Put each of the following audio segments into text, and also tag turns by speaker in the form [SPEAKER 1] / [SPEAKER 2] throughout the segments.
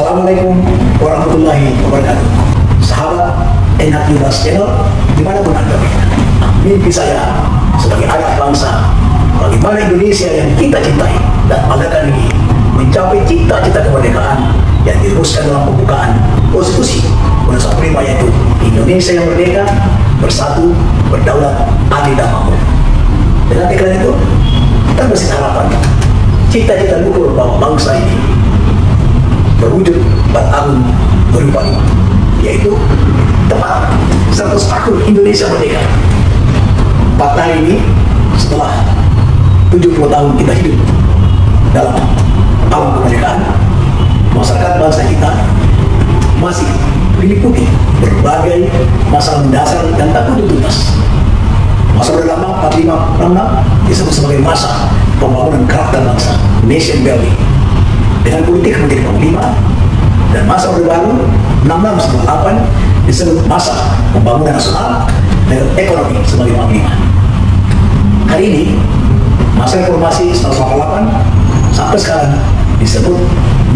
[SPEAKER 1] Assalamualaikum warahmatullahi wabarakatuh. Sahabat Enak Yunus Channel, dimanapun Anda berada. Mimpi saya sebagai anak bangsa, bagaimana Indonesia yang kita cintai dan banggakan ini mencapai cita-cita kemerdekaan yang dirumuskan dalam pembukaan Konstitusi Undang-Undang 45, yaitu Indonesia yang merdeka, bersatu, berdaulat, adil dan makmur. Dengan iklan itu, kita masih harapan cita-cita luhur bahwa bangsa ini berwujud pada tahun 2045, yaitu tepat 100 tahun Indonesia merdeka. 4 hari ini setelah 70 tahun kita hidup dalam tahun kemerdekaan, masyarakat bangsa kita masih diliputi berbagai masalah mendasar dan tak kunjung tuntas. Masa Orde Lama 45-66 disebut sebagai masa pembangunan karakter bangsa, nation building, dengan politik menjadi panglima, dan masa Orde Baru 66-98 disebut masa pembangunan nasional dan ekonomi sebagai panglima. Hari ini masa reformasi 1988 sampai sekarang disebut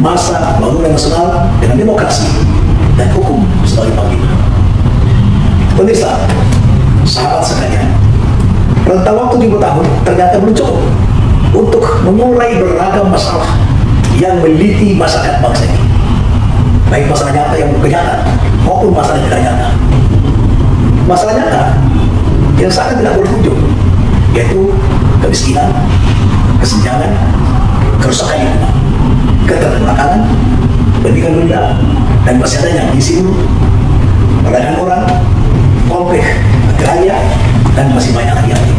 [SPEAKER 1] masa pembangunan nasional dengan demokrasi dan hukum sebagai panglima. Pemirsa, sahabat sekalian, rentang waktu 7 tahun ternyata belum cukup untuk memulai beragam masalah yang meliti masyarakat bangsa ini, baik masalah nyata yang kenyataan maupun masalah tidak nyata. Masalah nyata yang sangat tidak berujung, yaitu kemiskinan, kesenjangan, kerusakan lingkungan, keterbelakangan, pendidikan rendah, dan masih adanya gizi buruk, perdagangan orang, konflik agraria, dan masih banyak lagi.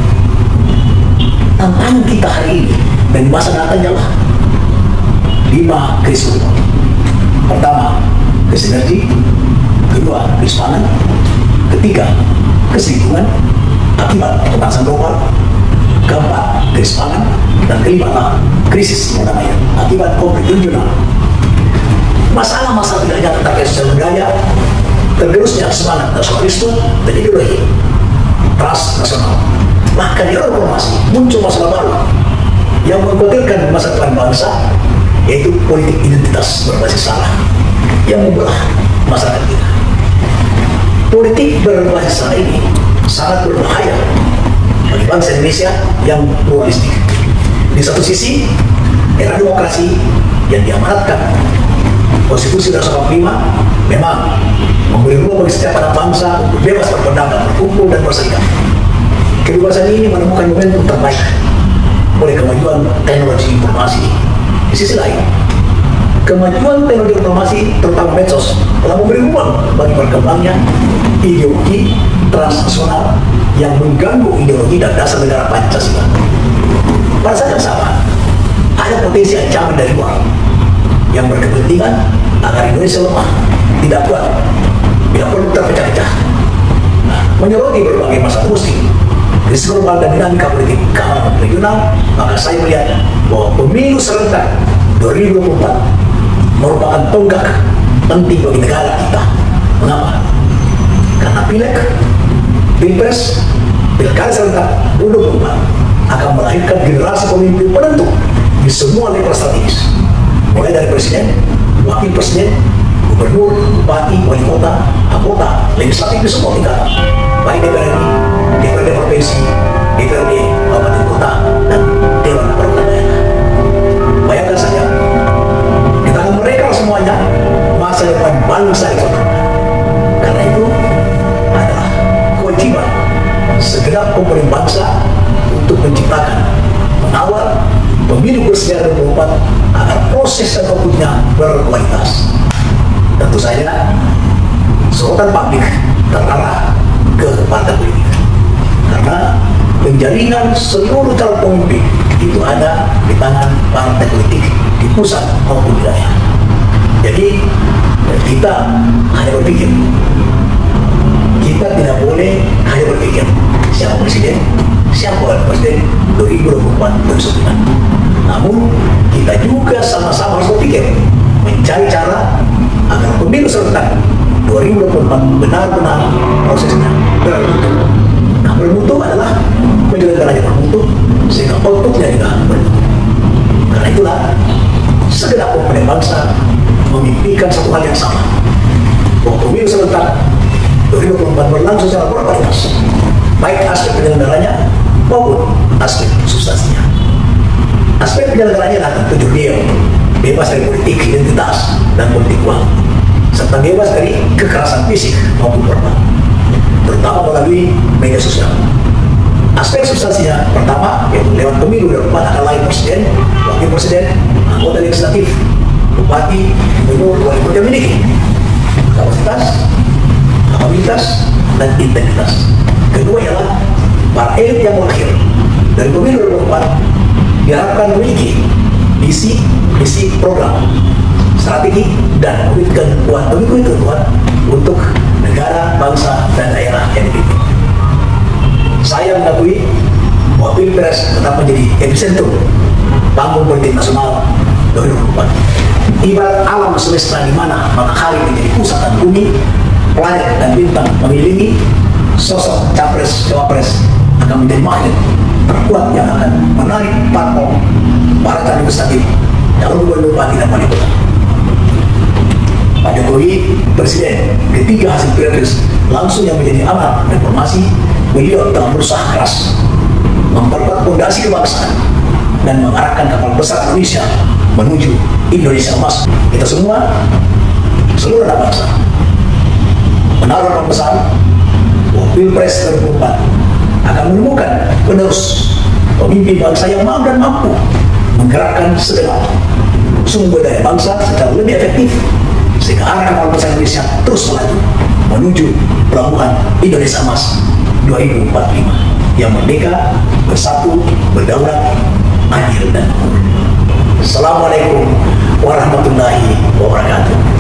[SPEAKER 1] Tantangan kita hari ini dan di masa datang adalah 5 krisis utama. Pertama, krisis energi. Kedua, krisis pangan. Ketiga, krisis lingkungan akibat pemanasan global. Keempat, krisis pangan. Dan kelima, krisis perdamaian akibat konflik regional. Masalah-masalah tidak nyata terkait sosial budaya, tergerusnya semangat nasionalisme dan ideologi transnasional. Bahkan di era reformasi muncul masalah baru yang mengkhawatirkan masa depan bangsa, yaitu politik identitas berbasis sara yang membelah masyarakat kita. Politik berbasis sara ini sangat berbahaya bagi bangsa Indonesia yang pluralistik. Di satu sisi, era demokrasi yang diamanatkan Konstitusi Undang-Undang 45 memang memberi ruang bagi setiap anak bangsa untuk bebas berpendapat, berkumpul, dan berserikat. Kebebasan ini menemukan momentum terbaik oleh kemajuan teknologi informasi. Di sisi lain, kemajuan teknologi informasi, terutama medsos, telah memberi ruang bagi berkembangnya ideologi transnasional yang mengganggu ideologi dan dasar negara Pancasila. Pada saat yang sama, ada potensi ancaman dari luar yang berkepentingan agar Indonesia lemah, tidak kuat, tidak perlu terpecah-pecah. Menyoroti berbagai masalah musik, krisis global dan dinamika politik keamanan regional, maka saya melihat bahwa pemilu serentak 2024 merupakan tonggak penting bagi negara kita. Mengapa? Karena pileg, pilpres, pilkada serentak 2024 akan melahirkan generasi pemimpin penentu di semua level strategis, mulai dari presiden, wakil presiden, gubernur, bupati, wali kota, anggota legislatif di semua tingkatan, baik DPR RI, DPRD provinsi, DPRD kabupaten kota, dan dewan perwakilan daerah. Bayangkan saja, di tangan mereka semuanya masa depan bangsa itu. Karena itu adalah kewajiban segenap komponen bangsa untuk menciptakan, mengawal pemilu bersejarah 2024 agar proses dan outputnya berkualitas. Tentu saja sorotan publik terarah ke partai politik, karena penjaringan seluruh calon pemimpin itu ada di tangan partai politik di pusat maupun di daerah. Jadi kita hanya berpikir, kita tidak boleh hanya berpikir siapa presiden, siapa wakil presiden 2024-2029. Namun kita juga sama-sama harus berpikir mencari cara agar pemilu serentak 2024 benar-benar prosesnya bermutu. Nah, bermutu adalah penyelenggaranya bermutu sehingga outputnya juga bermutu. Karena itulah segenap komponen bangsa memimpikan satu hal yang sama, bahwa pemilu serentak 2024 berlangsung secara berkualitas, baik aspek penyelenggaranya maupun aspek substansinya. Aspek penyelenggaranya adalah tentu dia bebas dari politik identitas dan politik uang, serta bebas dari kekerasan fisik maupun verbal, terutama melalui media sosial. Aspek substansinya pertama, yaitu lewat pemilu 2024 akan lahir presiden, wakil presiden, anggota legislatif, bupati, gubernur, wali kota yang memiliki kapasitas, kapabilitas, dan integritas. Kedua ialah para elit yang lahir dari pemilu 2024 diharapkan memiliki visi program, strategi, dan komitmen kuat untuk negara, bangsa, dan daerah yang dipimpin. Saya mengakui bahwa Pilpres tetap menjadi epicentrum panggung politik nasional 2024. Ibarat alam semesta di mana matahari menjadi pusat dan bumi, planet dan bintang mengelilingi, sosok capres cawapres akan menjadi magnet terkuat yang akan menarik parpol, para calon legislatif, calon gubernur, bupati, dan wali kota. Pak Jokowi, presiden ketiga hasil Pilpres langsung yang menjadi amat reformasi. Beliau telah berusaha keras memperkuat fondasi kebangsaan dan mengarahkan kapal besar Indonesia menuju Indonesia emas. Kita semua, seluruh anak bangsa, menaruh harapan besar bahwa Pilpres 2024 akan menemukan penerus pemimpin bangsa yang mau dan mampu menggerakkan segenap sumber daya bangsa secara lebih efektif, sehingga arah kapal besar Indonesia terus melaju menuju pelabuhan Indonesia emas 2045 yang merdeka, bersatu, berdaulat, adil, dan makmur. Assalamualaikum warahmatullahi wabarakatuh.